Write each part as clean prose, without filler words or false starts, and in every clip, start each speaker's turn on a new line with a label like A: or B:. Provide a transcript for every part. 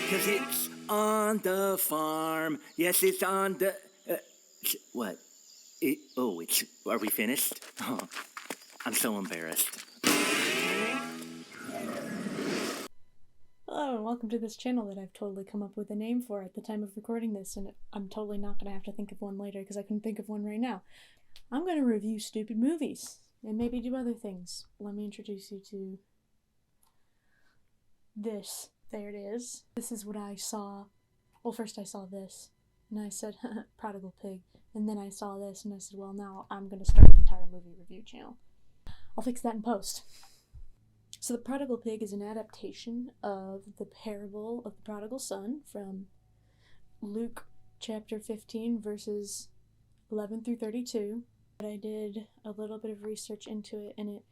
A: 'Cause it's on the farm. Yes, it's on the... what? Are we finished? Oh, I'm so embarrassed.
B: Hello and welcome to this channel that I've totally come up with a name for at the time of recording this, and I'm totally not going to have to think of one later because I couldn't think of one right now. I'm going to review stupid movies and maybe do other things. Let me introduce you to this. There it is. This is what I saw. Well, first I saw this and I said, Prodigal Pig. And then I saw this and I said, well, now I'm going to start an entire movie review channel. I'll fix that in post. So The Prodigal Pig is an adaptation of the parable of the prodigal son from Luke chapter 15 verses 11 through 32. But I did a little bit of research into it, and it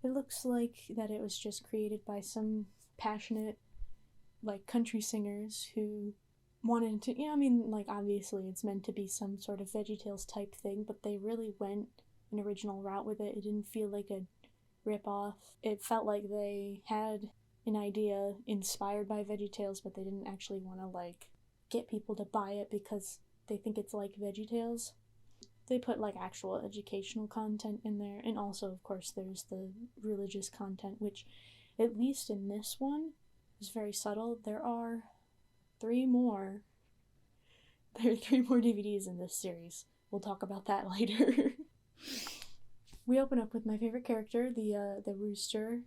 B: looks like that it was just created by some passionate country singers who wanted to, obviously it's meant to be some sort of Veggie Tales type thing, but they really went an original route with it. It didn't feel like a rip-off. It felt like they had an idea inspired by Veggie Tales, but they didn't actually want to get people to buy it because they think it's like Veggie Tales. They put actual educational content in there, and also of course there's the religious content, which at least in this one is very subtle. There are three more DVDs in this series. We'll talk about that later. We open up with my favorite character, the rooster,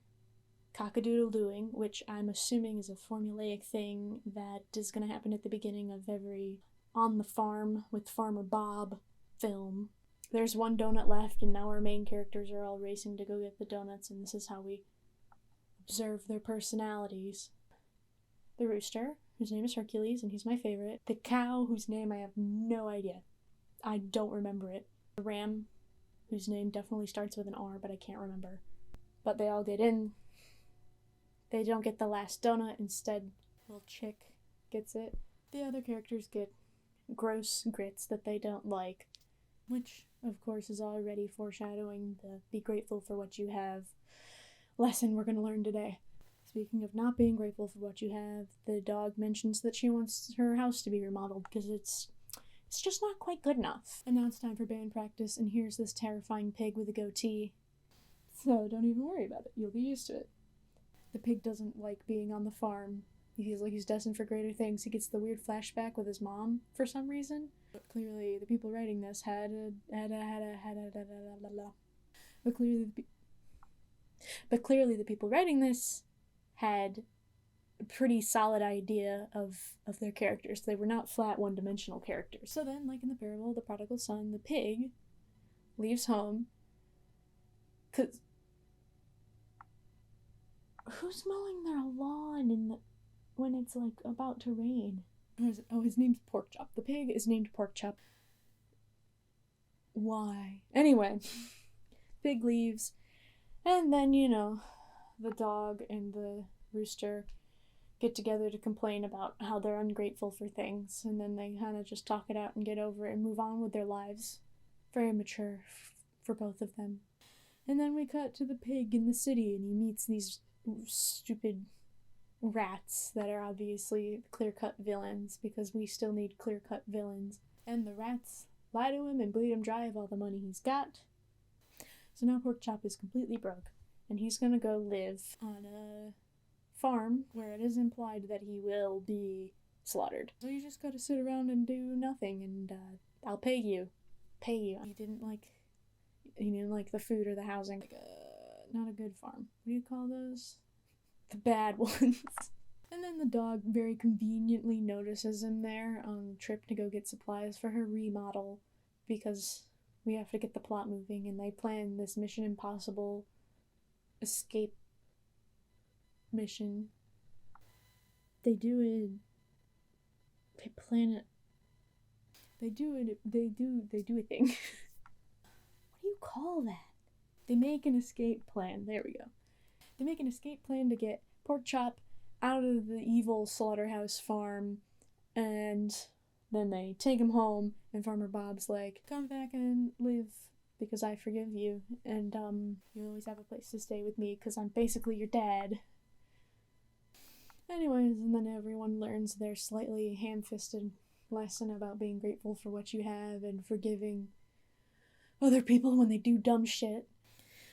B: cock-a-doodle-dooing, which I'm assuming is a formulaic thing that is going to happen at the beginning of every On the Farm with Farmer Bob film. There's one donut left, and now our main characters are all racing to go get the donuts, and this is how we observe their personalities. The rooster, whose name is Hercules, and he's my favorite. The cow, whose name I have no idea. I don't remember it. The ram, whose name definitely starts with an R, but I can't remember. But they all get in. They don't get the last donut. Instead, little chick gets it. The other characters get gross grits that they don't like, which, of course, is already foreshadowing the be grateful for what you have lesson we're going to learn today. Speaking of not being grateful for what you have, the dog mentions that she wants her house to be remodeled because it's just not quite good enough. And now it's time for band practice, and here's this terrifying pig with a goatee. So don't even worry about it. You'll be used to it. The pig doesn't like being on the farm. He feels like he's destined for greater things. He gets the weird flashback with his mom for some reason. But clearly the people writing this But clearly the people writing this had a pretty solid idea of their characters. They were not flat one-dimensional characters. So then, like in the parable, the prodigal son, the pig leaves home. 'Cause who's mowing their lawn when it's about to rain? Oh, his name's Pork Chop. The pig is named Pork Chop. Why? Anyway, pig leaves, and then, the dog and the rooster get together to complain about how they're ungrateful for things, and then they kind of just talk it out and get over it and move on with their lives. Very mature for both of them. And then we cut to the pig in the city, and he meets these stupid rats that are obviously clear-cut villains, because we still need clear-cut villains. And the rats lie to him and bleed him dry of all the money he's got. So now Pork Chop is completely broke, and he's gonna go live on a farm where it is implied that he will be slaughtered. So you just gotta sit around and do nothing, and I'll pay you. He didn't like the food or the housing. Not a good farm. What do you call those? The bad ones. And then the dog very conveniently notices him there on a trip to go get supplies for her remodel, because we have to get the plot moving, and they plan this Mission Impossible escape mission. They do it. They plan it. They do it. They do a thing. What do you call that? They make an escape plan. There we go. They make an escape plan to get Pork Chop out of the evil slaughterhouse farm, and then they take him home, and Farmer Bob's like, come back and live, because I forgive you, and you always have a place to stay with me, because I'm basically your dad. Anyways, and then everyone learns their slightly ham-fisted lesson about being grateful for what you have and forgiving other people when they do dumb shit.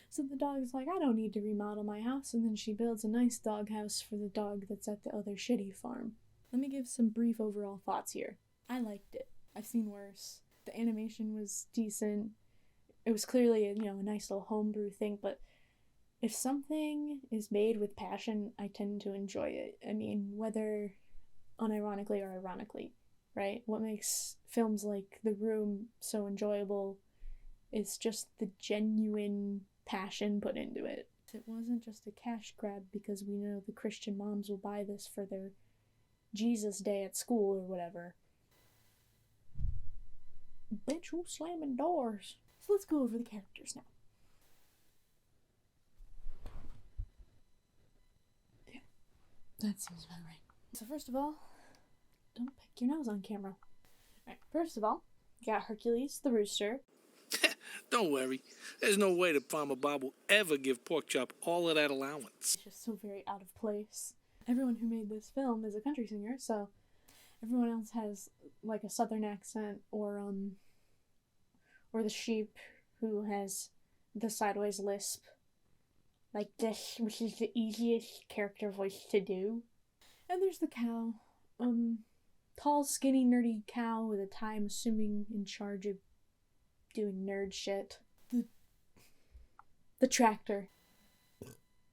B: So the dog's like, I don't need to remodel my house, and then she builds a nice dog house for the dog that's at the other shitty farm. Let me give some brief overall thoughts here. I liked it. I've seen worse. The animation was decent. It was clearly a nice little homebrew thing, but if something is made with passion, I tend to enjoy it. I mean, whether unironically or ironically, right? What makes films like The Room so enjoyable is just the genuine passion put into it. It wasn't just a cash grab because we know the Christian moms will buy this for their Jesus day at school or whatever. Bitch, who's slamming doors? So let's go over the characters now. Yeah, that seems about right. So first of all, don't pick your nose on camera. Alright, first of all, you got Hercules the rooster.
C: Don't worry. There's no way that Farmer Bob will ever give Porkchop all of that allowance.
B: It's just so very out of place. Everyone who made this film is a country singer, so everyone else has like a southern accent or the sheep who has the sideways lisp like this, which is the easiest character voice to do. And there's the cow. Tall, skinny, nerdy cow with a tie, I'm assuming in charge of doing nerd shit. The tractor.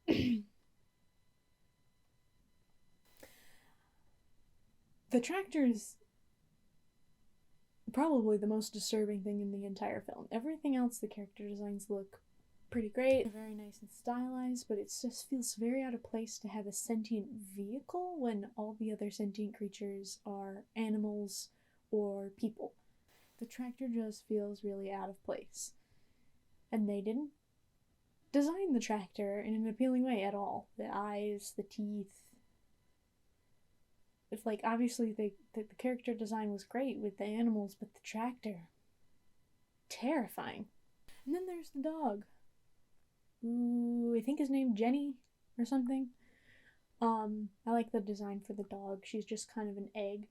B: The tractor is probably the most disturbing thing in the entire film. Everything else, the character designs look pretty great. They're very nice and stylized, but it just feels very out of place to have a sentient vehicle when all the other sentient creatures are animals or people. The tractor just feels really out of place. And they didn't design the tractor in an appealing way at all. The eyes, the teeth. It's like, obviously the character design was great with the animals, but the tractor, terrifying. And then there's the dog. Ooh, I think his name Jenny or something. I like the design for the dog. She's just kind of an egg.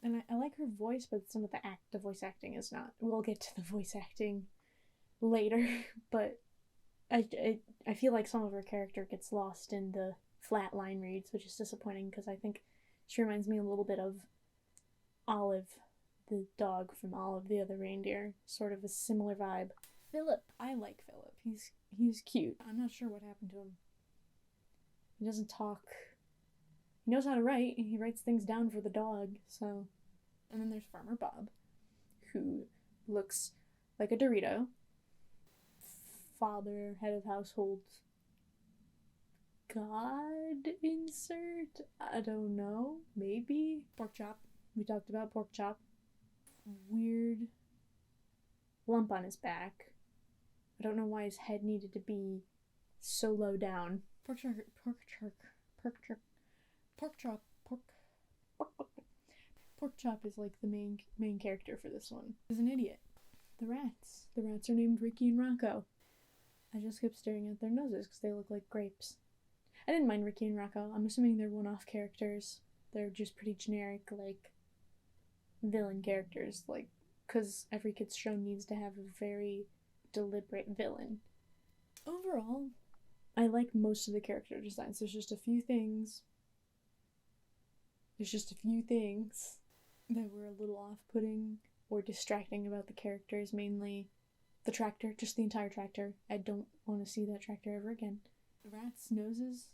B: And I like her voice, but some of the voice acting is not. We'll get to the voice acting later, but I feel like some of her character gets lost in the flat line reads, which is disappointing because I think she reminds me a little bit of Olive, the dog from Olive the Other Reindeer. Sort of a similar vibe. Philip. I like Philip. He's cute. I'm not sure what happened to him. He doesn't talk. He knows how to write. He writes things down for the dog, so. And then there's Farmer Bob, who looks like a Dorito. Father, head of household. God insert? I don't know. Maybe. Pork chop. We talked about pork chop. Weird lump on his back. I don't know why his head needed to be so low down. Pork chop is like the main character for this one. He's an idiot. The rats. The rats are named Ricky and Rocco. I just kept staring at their noses because they look like grapes. I didn't mind Ricky and Rocco. I'm assuming they're one-off characters. They're just pretty generic, like, villain characters. Like, because every kid's show needs to have a very deliberate villain. Overall, I like most of the character designs. There's just a few things that were a little off-putting or distracting about the characters, mainly the tractor, just the entire tractor. I don't want to see that tractor ever again. The rats' noses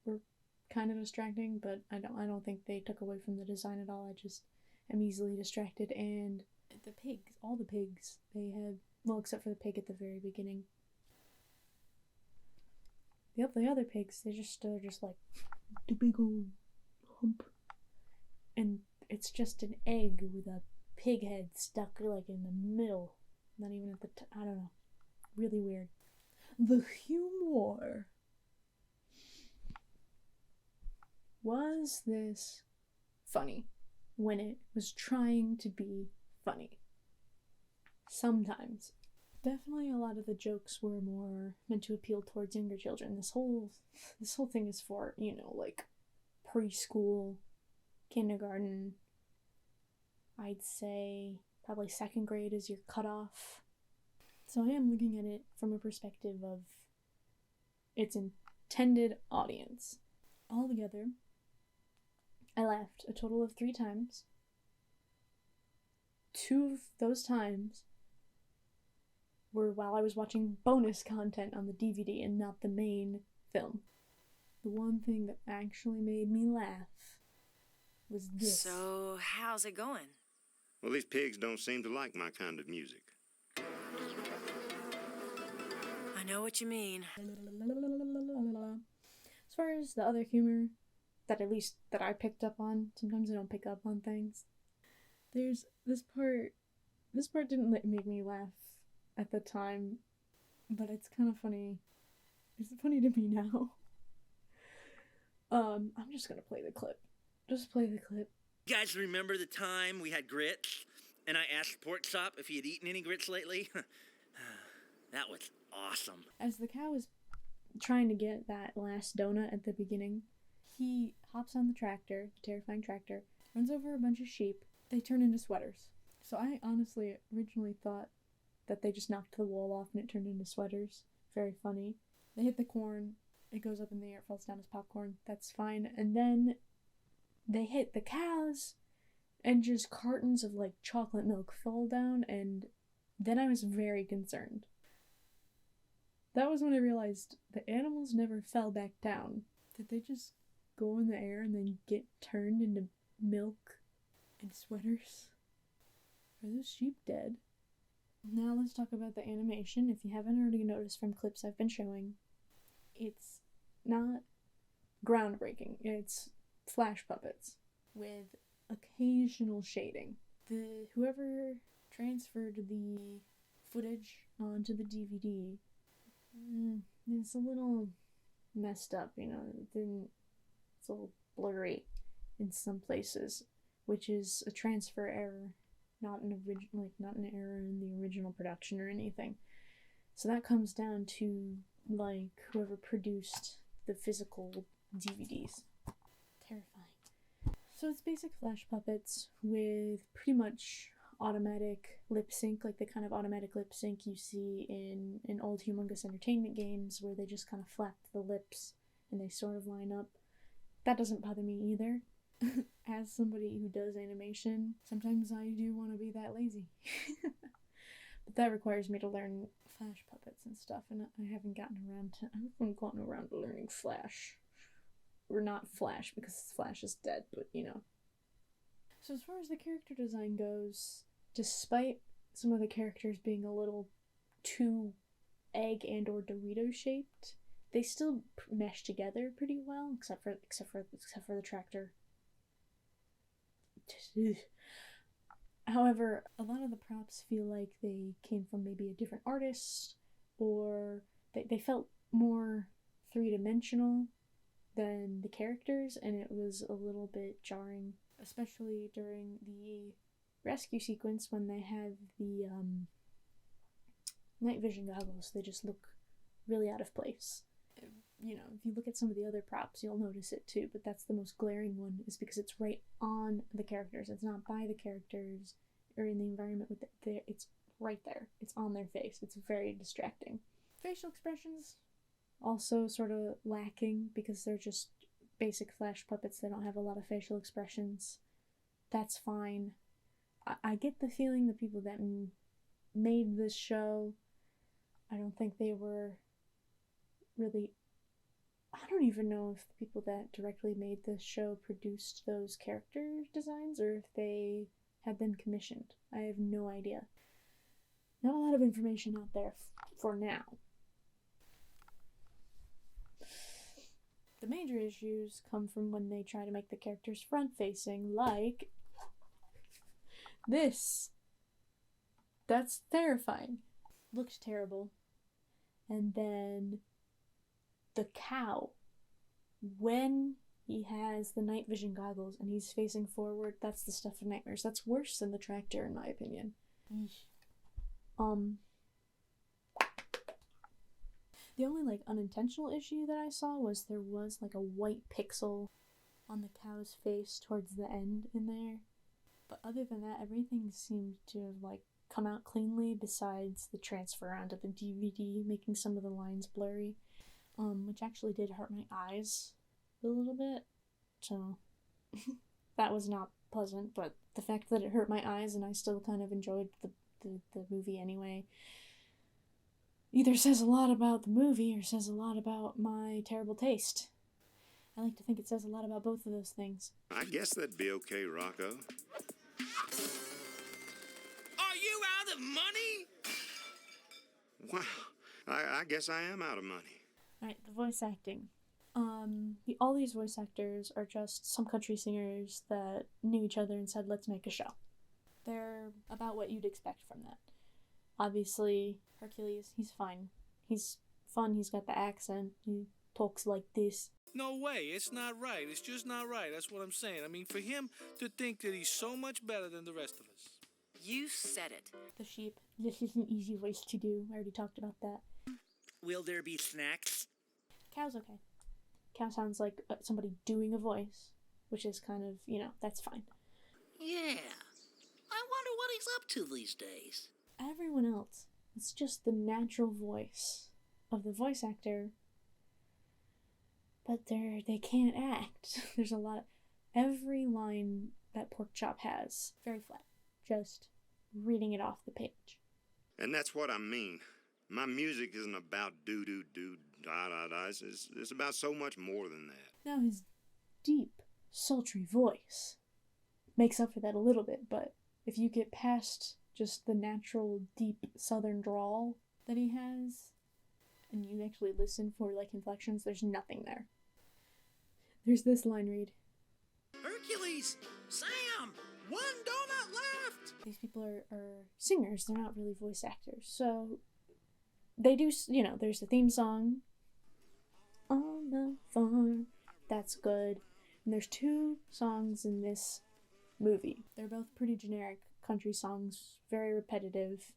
B: were kind of distracting, but I don't think they took away from the design at all. I just am easily distracted. And the pigs, all the pigs, they had, well, except for the pig at the very beginning. Yep, the other pigs, they're just like the big old hump. And it's just an egg with a pig head stuck like in the middle. Not even at the I don't know. Really weird. The humor. Was this funny when it was trying to be funny? Sometimes. Definitely a lot of the jokes were more meant to appeal towards younger children. This whole thing is for, like preschool, kindergarten. I'd say probably second grade is your cutoff. So I am looking at it from a perspective of its intended audience. Altogether, I laughed a total of 3 times. 2 of those times were while I was watching bonus content on the DVD and not the main film. The one thing that actually made me laugh was this.
D: So, how's it going?
E: Well, these pigs don't seem to like my kind of music.
D: I know what you mean.
B: As far as the other humor, that I picked up on, sometimes I don't pick up on things. There's this part didn't make me laugh at the time, but it's kind of funny. It's funny to me now. I'm just gonna play the clip. Just play the clip.
A: You guys remember the time we had grits, and I asked Porkchop if he had eaten any grits lately? That was awesome.
B: As the cow is trying to get that last donut at the beginning, he hops on the tractor, the terrifying tractor, runs over a bunch of sheep. They turn into sweaters. So I honestly originally thought that they just knocked the wool off and it turned into sweaters. Very funny. They hit the corn. It goes up in the air, it falls down as popcorn. That's fine. And then they hit the cows and just cartons of like chocolate milk fall down, and then I was very concerned. That was when I realized the animals never fell back down. Did they just go in the air and then get turned into milk and sweaters? Are those sheep dead? Now let's talk about the animation. If you haven't already noticed from clips I've been showing, it's not groundbreaking. It's flash puppets with occasional shading. Whoever transferred the footage onto the DVD, it's a little messed up, you know. It's a little blurry in some places, which is a transfer error, not an error in the original production or anything. So that comes down to like whoever produced the physical DVDs. Terrifying. So it's basic flash puppets with pretty much automatic lip sync, like the kind of automatic lip sync you see in old Humongous Entertainment games where they just kind of flap the lips and they sort of line up. That doesn't bother me either. As somebody who does animation, sometimes I do want to be that lazy. But that requires me to learn Flash puppets and stuff, and I haven't gotten around to learning Flash. Or not Flash, because Flash is dead, but you know. So as far as the character design goes, despite some of the characters being a little too egg and or Dorito shaped, they still mesh together pretty well, except for the tractor. However, a lot of the props feel like they came from maybe a different artist, or they felt more three-dimensional than the characters, and it was a little bit jarring, especially during the rescue sequence when they have the night vision goggles. They just look really out of place. You know, if you look at some of the other props, you'll notice it too, but that's the most glaring one, is because it's right on the characters. It's not by the characters or in the environment with it's right there. It's on their face. It's very distracting. Facial expressions also sort of lacking because they're just basic flash puppets. They don't have a lot of facial expressions. That's fine. I get the feeling the people that made this show, I don't think they were really... I don't even know if the people that directly made this show produced those character designs or if they had them commissioned. I have no idea. Not a lot of information out there for now. The major issues come from when they try to make the characters front-facing, like this. That's terrifying. Looked terrible. And then the cow, when he has the night vision goggles and he's facing forward, that's the stuff of nightmares. That's worse than the tractor, in my opinion. The only unintentional issue that I saw was there was a white pixel on the cow's face towards the end in there. But other than that, everything seemed to have, like, come out cleanly besides the transfer onto the DVD, making some of the lines blurry, which actually did hurt my eyes a little bit, so that was not pleasant, but the fact that it hurt my eyes and I still kind of enjoyed the movie anyway either says a lot about the movie or says a lot about my terrible taste. I like to think it says a lot about both of those things.
E: I guess that'd be okay, Rocco.
C: Are you out of money?
E: Wow, I guess I am out of money.
B: Alright, the voice acting. All these voice actors are just some country singers that knew each other and said, let's make a show. They're about what you'd expect from that. Obviously, Hercules, he's fine. He's fun, he's got the accent, he talks like this.
C: No way, it's not right. It's just not right. That's what I'm saying. I mean, for him to think that he's so much better than the rest of us.
D: You said it.
B: The sheep. This is an easy voice to do. I already talked about that.
A: Will there be snacks?
B: Cow's okay. Cow sounds like somebody doing a voice, which is kind of, that's fine.
F: Yeah. I wonder what he's up to these days.
B: Everyone else, it's just the natural voice of the voice actor, but they can't act. There's a lot of... Every line that Porkchop has, very flat. Just reading it off the page.
E: And that's what I mean. My music isn't about do-do-do, da-da-da. It's about so much more than that.
B: Now his deep, sultry voice makes up for that a little bit, but if you get past just the natural, deep southern drawl that he has, and you actually listen for, like, inflections, there's nothing there. There's this line read.
F: Hercules! Sam! One donut left!
B: These people are singers, they're not really voice actors, so they do, there's the theme song, On the Farm, that's good, and there's 2 songs in this movie. They're both pretty generic country songs, very repetitive.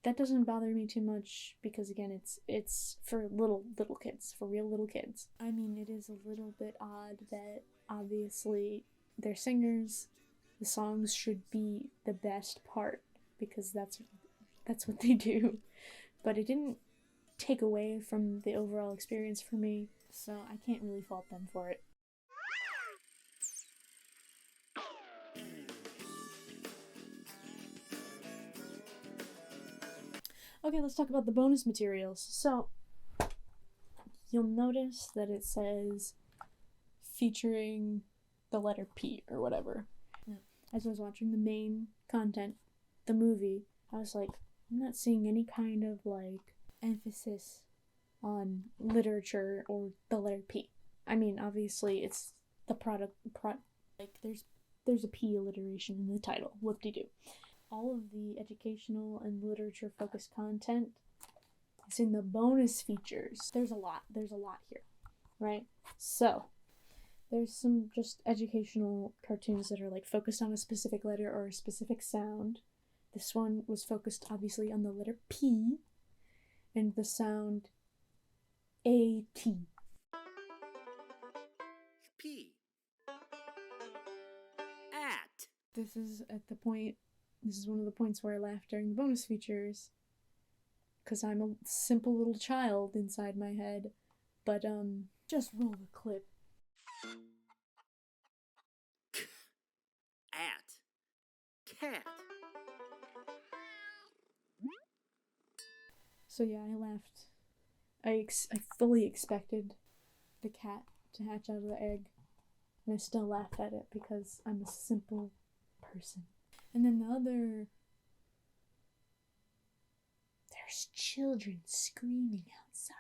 B: That doesn't bother me too much because, again, it's for little kids, for real little kids. I mean, it is a little bit odd that obviously they're singers. The songs should be the best part because that's what they do. But it didn't take away from the overall experience for me, so I can't really fault them for it. Okay, let's talk about the bonus materials. So, you'll notice that it says featuring the letter P or whatever. As I was watching the main content, the movie, I was like, I'm not seeing any kind of, like, emphasis on literature or the letter P. I mean, obviously, it's the there's a P alliteration in the title, whoop-de-doo. All of the educational and literature-focused content is in the bonus features. There's a lot here, right? So, there's some just educational cartoons that are, like, focused on a specific letter or a specific sound. This one was focused, obviously, on the letter P and the sound A-T.
A: P. At.
B: This is one of the points where I laughed during the bonus features, because I'm a simple little child inside my head, but, just roll the clip.
A: At. Cat.
B: So yeah, I laughed. I fully expected the cat to hatch out of the egg, and I still laughed at it because I'm a simple person. And then there's children screaming outside.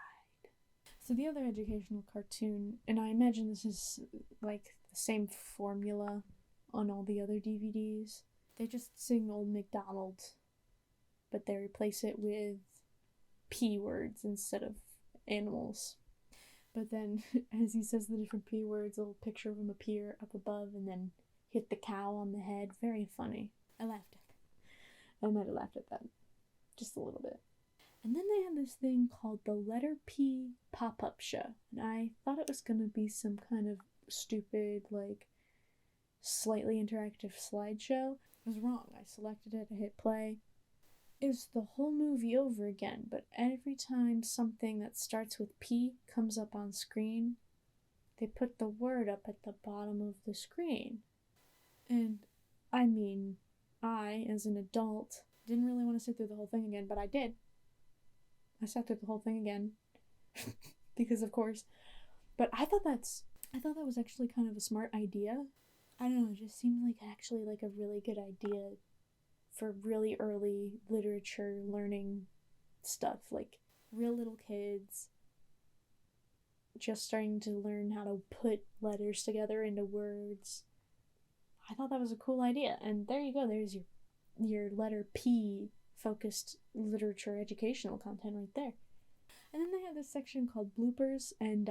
B: So the other educational cartoon, and I imagine this is like the same formula on all the other DVDs, they just sing Old MacDonald, but they replace it with P words instead of animals. But then, as he says the different P words, a little picture of him appear up above and then hit the cow on the head. Very funny. I laughed at that. I might have laughed at that. Just a little bit. And then they had this thing called the Letter P pop-up show. And I thought it was going to be some kind of stupid, like, slightly interactive slideshow. I was wrong. I selected it, I hit play. It was the whole movie over again, but every time something that starts with P comes up on screen, they put the word up at the bottom of the screen. And, I mean, I, as an adult, didn't really want to sit through the whole thing again, but I did. I sat through the whole thing again. Because, of course. But I thought that was actually kind of a smart idea. I don't know, it just seemed like actually like a really good idea for really early literature learning stuff. Like, real little kids just starting to learn how to put letters together into words. I thought that was a cool idea. And there you go, there's your letter P focused literature educational content right there. And then they had this section called Bloopers, and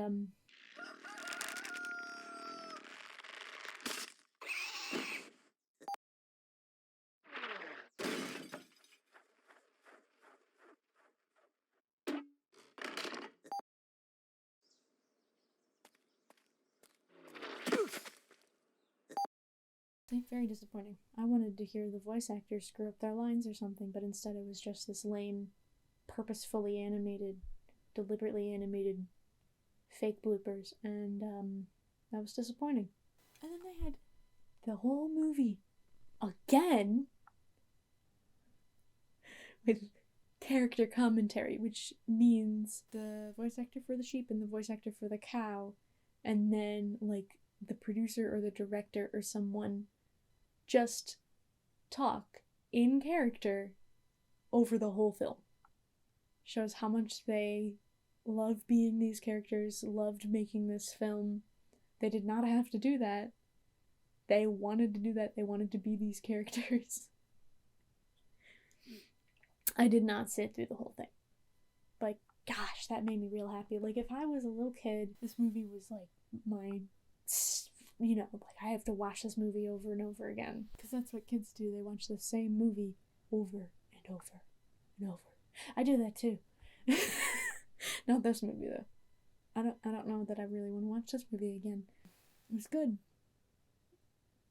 B: very disappointing. I wanted to hear the voice actors screw up their lines or something, but instead it was just this lame, purposefully animated, deliberately animated fake bloopers, and that was disappointing. And then they had the whole movie again with character commentary, which means the voice actor for the sheep and the voice actor for the cow, and then like the producer or the director or someone just talk in character over the whole film. Shows how much they love being these characters, loved making this film. They did not have to do that. They wanted to do that. They wanted to be these characters. I did not sit through the whole thing. But gosh, that made me real happy. Like, if I was a little kid, this movie was like my, you know, like I have to watch this movie over and over again. Because that's what kids do. They watch the same movie over and over and over. I do that too. Not this movie though. I don't know that I really want to watch this movie again. It was good,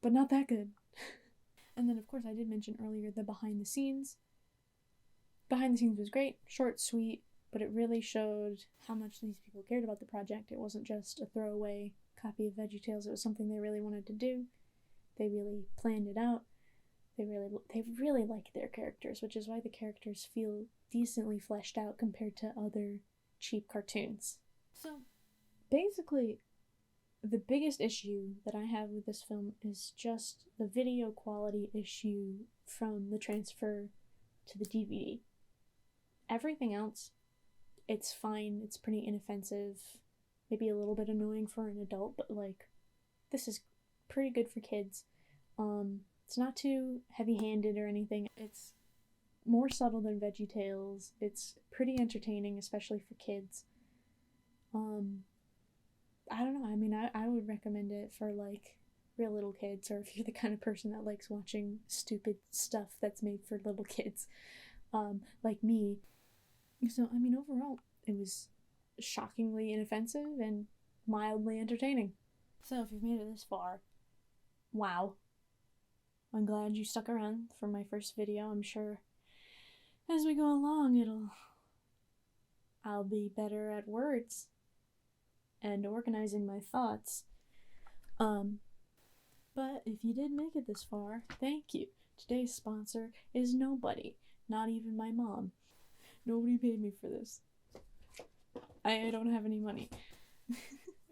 B: but not that good. And then of course I did mention earlier the behind the scenes. Behind the scenes was great, short, sweet, but it really showed how much these people cared about the project. It wasn't just a throwaway copy of Veggie Tales. It was something they really wanted to do. They really planned it out. They really like their characters, which is why the characters feel decently fleshed out compared to other cheap cartoons. So, basically, the biggest issue that I have with this film is just the video quality issue from the transfer to the DVD. Everything else, it's fine, it's pretty inoffensive, maybe a little bit annoying for an adult, but like, this is pretty good for kids. It's not too heavy-handed or anything. It's more subtle than Veggie Tales. It's pretty entertaining, especially for kids. I don't know, I mean, I would recommend it for, like, real little kids, or if you're the kind of person that likes watching stupid stuff that's made for little kids, like me. So, I mean, overall, it was shockingly inoffensive and mildly entertaining. So, if you've made it this far, wow. I'm glad you stuck around for my first video. I'm sure as we go along, I'll be better at words and organizing my thoughts. But if you did make it this far, thank you. Today's sponsor is nobody, not even my mom. Nobody paid me for this. I don't have any money.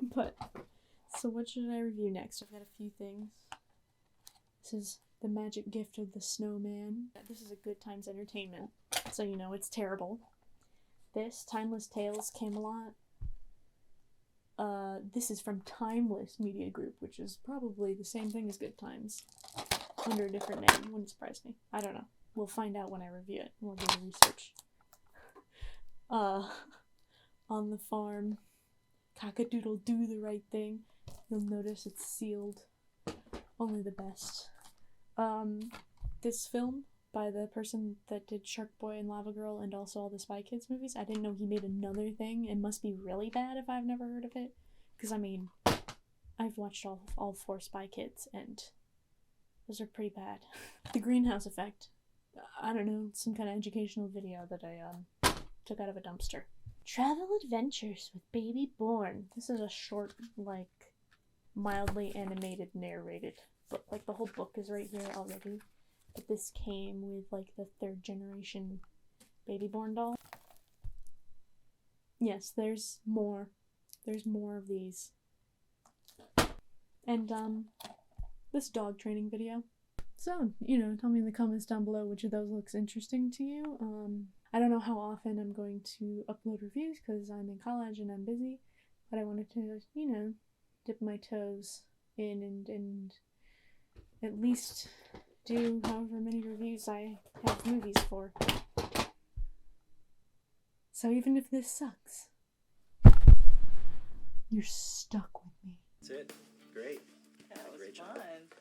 B: But, so what should I review next? I've got a few things. This is The Magic Gift of the Snowman. This is a Good Times Entertainment, so you know it's terrible. This, Timeless Tales, Camelot. This is from Timeless Media Group, which is probably the same thing as Good Times, under a different name. Wouldn't surprise me. I don't know. We'll find out when I review it. We'll do the research. On the Farm, Cock-a-doodle Do the Right Thing. You'll notice it's sealed. Only the best. This film by the person that did Shark Boy and Lava Girl and also all the Spy Kids movies. I didn't know he made another thing. It must be really bad if I've never heard of it. Because, I mean, I've watched all 4 Spy Kids, and those are pretty bad. The Greenhouse Effect. I don't know, some kind of educational video that I took out of a dumpster. Travel Adventures with Baby Born. This is a short, like, mildly animated, narrated book. Like, the whole book is right here already. But this came with, like, the 3rd generation Baby Born doll. Yes, there's more. There's more of these. And, this dog training video. So, you know, tell me in the comments down below which of those looks interesting to you. I don't know how often I'm going to upload reviews because I'm in college and I'm busy, but I wanted to, you know, dip my toes in and at least do however many reviews I have movies for. So even if this sucks, you're stuck with me.
A: That's it. Great.
G: That was
A: Great job.
G: fun.